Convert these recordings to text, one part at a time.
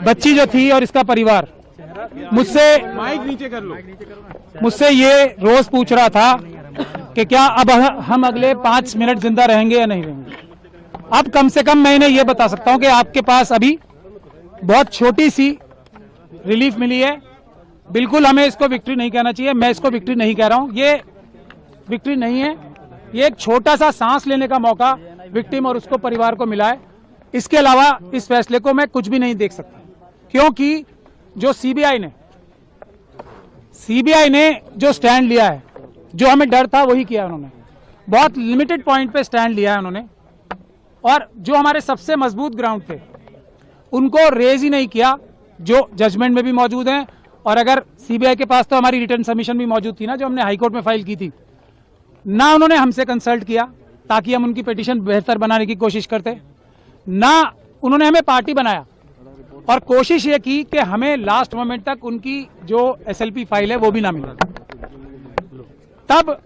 बच्ची जो थी और इसका परिवार मुझसे माइक नीचे कर लो। मुझसे ये रोज पूछ रहा था कि क्या अब हम अगले 5 मिनट जिंदा रहेंगे या नहीं रहेंगे। अब कम से कम मैं इन्हें ये बता सकता हूं कि आपके पास अभी बहुत छोटी सी रिलीफ मिली है। बिल्कुल हमें इसको विक्ट्री नहीं कहना चाहिए, मैं इसको विक्ट्री नहीं कह रहा हूं, ये विक्ट्री नहीं है, ये एक छोटा सा सांस लेने का मौका विक्टिम और उसको परिवार को मिला है। इसके अलावा इस फैसले को मैं कुछ भी नहीं देख सकता, क्योंकि जो सीबीआई ने जो स्टैंड लिया है, जो हमें डर था वही किया उन्होंने। बहुत लिमिटेड पॉइंट पे स्टैंड लिया है उन्होंने, और जो हमारे सबसे मजबूत ग्राउंड थे उनको रेज ही नहीं किया, जो जजमेंट में भी मौजूद हैं। और अगर सीबीआई के पास तो हमारी रिटर्न सबमिशन भी मौजूद थी ना, जो हमने हाईकोर्ट में फाइल की थी, ना उन्होंने हमसे कंसल्ट किया ताकि हम उनकी पिटीशन बेहतर बनाने की कोशिश करते, ना उन्होंने हमें पार्टी बनाया, और कोशिश ये की कि हमें लास्ट मोमेंट तक उनकी जो एसएलपी फाइल है वो भी ना मिले। तब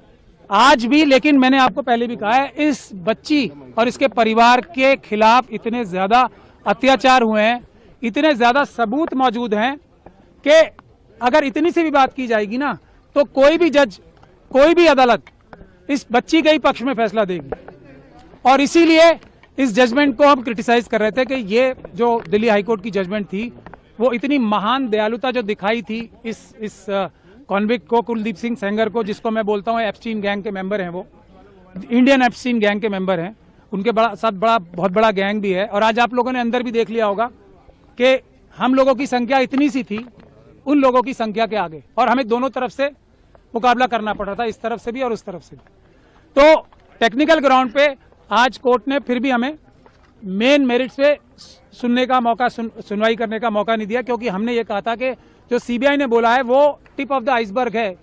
आज भी, लेकिन मैंने आपको पहले भी कहा है, इस बच्ची और इसके परिवार के खिलाफ इतने ज्यादा अत्याचार हुए हैं, इतने ज्यादा सबूत मौजूद हैं कि अगर इतनी सी भी बात की जाएगी ना, तो कोई भी जज, कोई भी अदालत इस बच्ची के ही पक्ष में फैसला देगी। और इसीलिए इस जजमेंट को हम क्रिटिसाइज कर रहे थे कि ये जो दिल्ली हाईकोर्ट की जजमेंट थी, वो इतनी महान दयालुता जो दिखाई थी इस कॉन्विक्ट को, कुलदीप सिंह सेंगर को, जिसको मैं बोलता हूँ एप्स्टीन गैंग के मेंबर हैं, वो इंडियन एप्स्टीन गैंग के मेंबर हैं, उनके साथ बहुत बड़ा गैंग भी है। और आज आप लोगों ने अंदर भी देख लिया होगा कि हम लोगों की संख्या इतनी सी थी उन लोगों की संख्या के आगे, और हमें दोनों तरफ से मुकाबला करना पड़ रहा था, इस तरफ से भी और उस तरफ से भी। तो टेक्निकल ग्राउंड पे आज कोर्ट ने फिर भी हमें मेन मेरिट्स पे सुनने का मौका, सुनवाई करने का मौका नहीं दिया, क्योंकि हमने ये कहा था कि जो सीबीआई ने बोला है वो टिप ऑफ द आइसबर्ग है।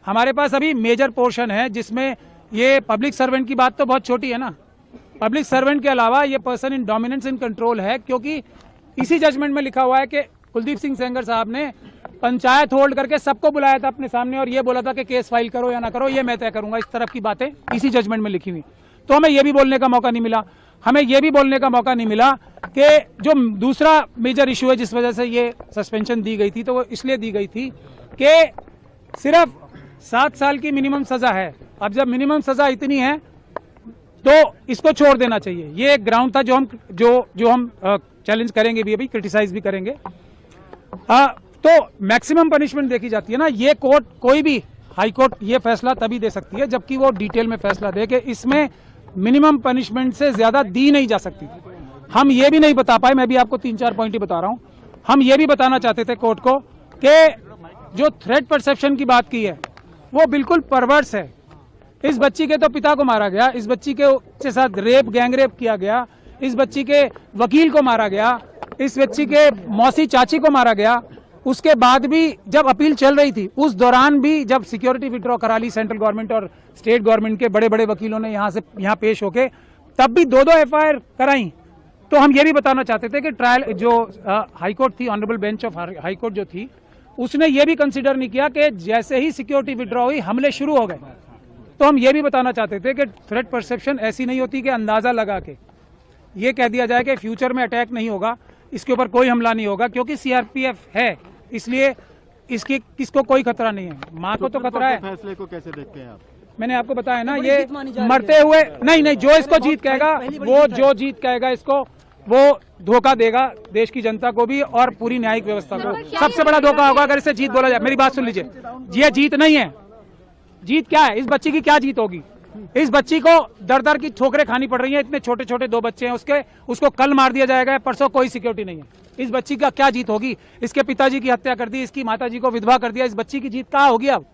हमारे पास अभी मेजर पोर्शन है, जिसमें ये पब्लिक सर्वेंट की बात तो बहुत छोटी है ना, पब्लिक सर्वेंट के अलावा ये person in dominance in control है, क्योंकि इसी जजमेंट में लिखा हुआ है कि कुलदीप सिंह सेंगर साहब ने पंचायत होल्ड करके सबको बुलाया था अपने सामने और ये बोला था कि केस फाइल करो या ना करो, ये मैं तय करूंगा। इस तरफ की बातें इसी जजमेंट में लिखी हुई। तो हमें ये भी बोलने का मौका नहीं मिला, हमें ये भी बोलने का मौका नहीं मिला कि जो दूसरा मेजर इशू है जिस वजह से ये सस्पेंशन दी गई थी, तो वो इसलिए दी गई थी कि सिर्फ 7 साल की मिनिमम सजा है। अब जब मिनिमम सजा इतनी है तो इसको छोड़ देना चाहिए। ये एक ग्राउंड था जो हम चैलेंज करेंगे भी, अभी क्रिटिसाइज भी करेंगे। तो मैक्सिमम पनिशमेंट देखी जाती है ना, ये कोर्ट, कोई भी हाई कोर्ट ये फैसला तभी दे सकती है जबकि वो डिटेल में फैसला दे कि इसमें मिनिमम पनिशमेंट से ज्यादा दी नहीं जा सकती। हम ये भी नहीं बता पाए, मैं भी आपको 3-4 पॉइंट ही बता रहा हूं। हम ये भी बताना चाहते थे कोर्ट को कि जो थ्रेट परसेप्शन की बात की है वो बिल्कुल परवर्स है। इस बच्ची के तो पिता को मारा गया, इस बच्ची के साथ रेप, गैंग रेप किया गया, इस बच्ची के वकील को मारा गया, इस बच्ची के मौसी चाची को मारा गया। उसके बाद भी जब अपील चल रही थी, उस दौरान भी जब सिक्योरिटी विड्रॉ करा ली सेंट्रल गवर्नमेंट और स्टेट गवर्नमेंट के बड़े बड़े वकीलों ने यहाँ पेश होके, तब भी 2-2 एफआईआर कराई। तो हम ये भी बताना चाहते थे कि ट्रायल जो हाईकोर्ट थी, ऑनरेबल बेंच ऑफ हाईकोर्ट जो थी, उसने ये भी कंसिडर नहीं किया कि जैसे ही सिक्योरिटी विड्रॉ हुई हमले शुरू हो गए। तो हम ये भी बताना चाहते थे कि थ्रेट परसेप्शन ऐसी नहीं होती कि अंदाजा लगा के ये कह दिया जाए कि फ्यूचर में अटैक नहीं होगा, इसके ऊपर कोई हमला नहीं होगा, क्योंकि सीआरपीएफ है, इसलिए किसको कोई खतरा नहीं है। माँ को तो खतरा है। फैसले को कैसे देखते हैं आप? मैंने आपको बताया ना, ये मरते हुए नहीं, जो इसको जीत कहेगा, वो जो जीत कहेगा इसको, वो धोखा देगा देश की जनता को भी और पूरी न्यायिक व्यवस्था को। सबसे बड़ा धोखा होगा अगर इसे जीत बोला जाए। मेरी बात सुन लीजिए, ये जीत नहीं है। जीत क्या है? इस बच्ची की क्या जीत होगी? इस बच्ची को दर की ठोकरें खानी पड़ रही हैं, इतने छोटे छोटे 2 बच्चे हैं उसको कल मार दिया जाएगा, परसों कोई सिक्योरिटी नहीं है। इस बच्ची का क्या जीत होगी? इसके पिताजी की हत्या कर दी, इसकी माताजी को विधवा कर दिया, इस बच्ची की जीत कहाँ होगी? अब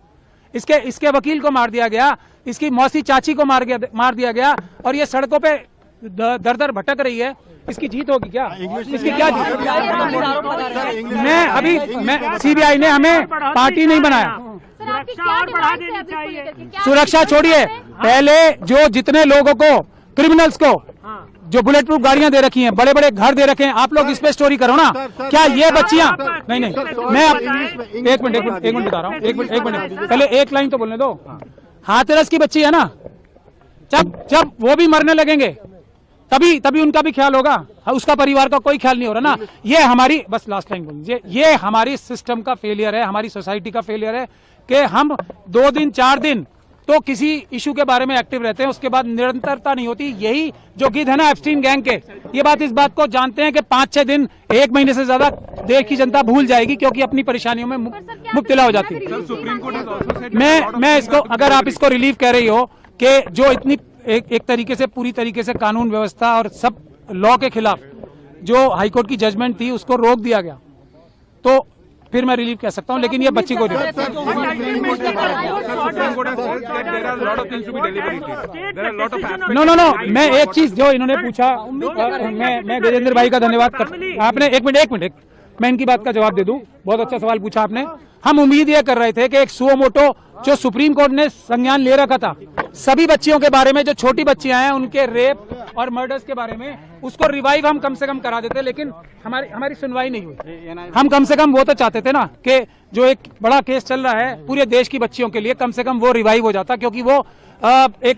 इसके वकील को मार दिया गया, इसकी मौसी चाची को मार दिया गया, और ये सड़कों पे दर भटक रही है। इसकी जीत होगी क्या? इसकी क्या जीत? मैं सीबीआई ने हमें पार्टी नहीं बनाया। सुरक्षा छोड़िए, पहले जो जितने लोगों को, क्रिमिनल्स को जो बुलेट प्रूफ गाड़ियां दे रखी हैं, बड़े बड़े घर दे रखे हैं, आप लोग इस पे स्टोरी करो ना। क्या ये बच्चियां नहीं, मैं एक मिनट बता रहा हूँ, एक मिनट पहले एक लाइन तो बोलने दो। हाथरस की बच्ची है ना, जब वो भी मरने लगेंगे तभी तभी उनका भी ख्याल होगा, उसका परिवार का कोई ख्याल नहीं हो रहा ना। ये हमारी, बस लास्ट लाइन बोल दीजिए, ये हमारी सिस्टम का फेलियर है, हमारी सोसाइटी का फेलियर है कि हम 2 दिन 4 दिन तो किसी इशू के बारे में एक्टिव रहते हैं, उसके बाद निरंतरता नहीं होती। यही जो गिद्ध है ना एप्स्टीन गैंग के, ये बात इस बात को जानते हैं कि 5-6 दिन 1 महीने से ज्यादा देश की जनता भूल जाएगी, क्योंकि अपनी परेशानियों में मुब्तला हो जाती है। मैं इसको, अगर आप इसको रिलीफ कह रही हो कि जो इतनी एक तरीके से, पूरी तरीके से कानून व्यवस्था और सब लॉ के खिलाफ जो हाईकोर्ट की जजमेंट थी उसको रोक दिया गया, तो फिर मैं रिलीफ कह सकता हूं, लेकिन ये बच्ची को नो, मैं एक चीज जो इन्होंने पूछा, मैं गजेंद्र भाई का धन्यवाद कर, आपने एक मिनट मैं इनकी बात का जवाब दे दूं। बहुत अच्छा सवाल पूछा आपने। हम उम्मीद ये कर रहे थे कि एक सुओ मोटो जो सुप्रीम कोर्ट ने संज्ञान ले रखा था सभी बच्चियों के बारे में, जो छोटी बच्चियां हैं उनके रेप और मर्डर्स के बारे में, उसको रिवाइव हम कम से कम करा देते, लेकिन हमारी सुनवाई नहीं हुई। हम कम से कम वो तो चाहते थे ना कि जो एक बड़ा केस चल रहा है पूरे देश की बच्चियों के लिए, कम से कम वो रिवाइव हो जाता, क्योंकि वो एक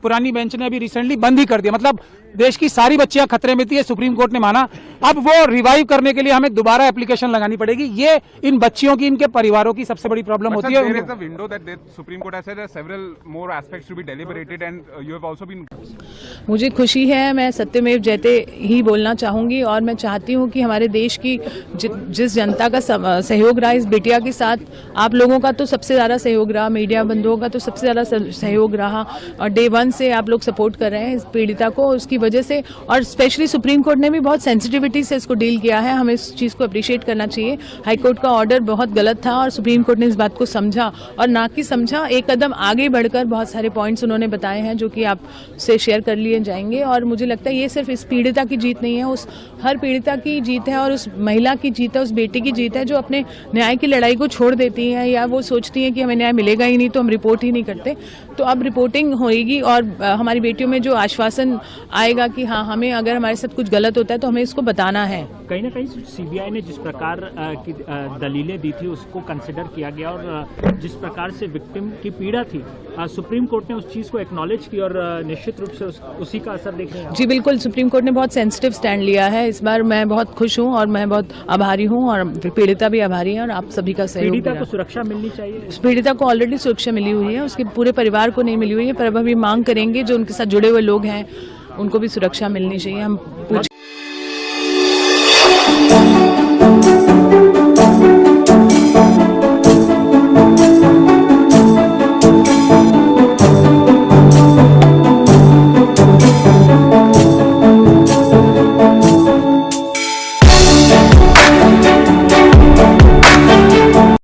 पुरानी बेंच ने अभी रिसेंटली बंद ही कर दिया। मतलब देश की सारी बच्चियां खतरे में थी, ये सुप्रीम कोर्ट ने माना। अब वो रिवाइव करने के लिए हमें दोबारा एप्लीकेशन लगानी पड़ेगी। ये इन बच्चियों की, इनके परिवारों की सबसे बड़ी प्रॉब्लम होती है। मुझे खुशी है, मैं सत्यमेव जयते ही बोलना चाहूंगी, और मैं चाहती हूं कि हमारे देश की जिस जनता का सहयोग रहा इस बिटिया के साथ, आप लोगों का तो सबसे ज्यादा सहयोग रहा, मीडिया बंधुओं का तो सबसे ज्यादा सहयोग रहा, और डे 1 से आप लोग सपोर्ट कर रहे हैं इस पीड़िता को, उसकी वजह से। और स्पेशली सुप्रीम कोर्ट ने भी बहुत सेंसिटिविटी से इसको डील किया है, हमें इस चीज़ को अप्रिशिएट करना चाहिए। हाई कोर्ट का ऑर्डर बहुत गलत था और सुप्रीम कोर्ट ने इस बात को समझा, और ना कि समझा, एक कदम आगे बढ़कर बहुत सारे पॉइंट्स उन्होंने बताए हैं जो कि आपसे शेयर कर लिए जाएंगे। और मुझे लगता है ये सिर्फ इस पीड़िता की जीत नहीं है, उस हर पीड़िता की जीत है, और उस महिला की जीत है, उस बेटी की जीत है जो अपने न्याय की लड़ाई को छोड़ देती है, या वो सोचती है कि हमें न्याय मिलेगा ही नहीं तो हम रिपोर्ट ही नहीं करते। तो अब रिपोर्टिंग होएगी, और हमारी बेटियों में जो आश्वासन आएगा कि हाँ, हमें अगर हमारे साथ कुछ गलत होता है तो हमें इसको बताना है। कहीं ना कहीं सीबीआई ने जिस प्रकार की दलीलें दी थी उसको कंसिडर किया गया, और जिस प्रकार से विक्टिम की पीड़ा थी सुप्रीम कोर्ट ने उस चीज़ को एक्नॉलेज की, और निश्चित रूप से उसी का असर देख रहे हैं। जी बिल्कुल, सुप्रीम कोर्ट ने बहुत सेंसिटिव स्टैंड लिया है इस बार। मैं बहुत खुश हूँ और मैं बहुत आभारी हूँ, और पीड़िता भी आभारी है, और आप सभी का सहयोग। पीड़िता को सुरक्षा मिलनी चाहिए। पीड़िता को ऑलरेडी सुरक्षा मिली हुई है, उसके पूरे परिवार को नहीं मिली हुई है, पर अब अभी मांग करेंगे जो उनके साथ जुड़े हुए लोग हैं उनको भी सुरक्षा मिलनी चाहिए। हम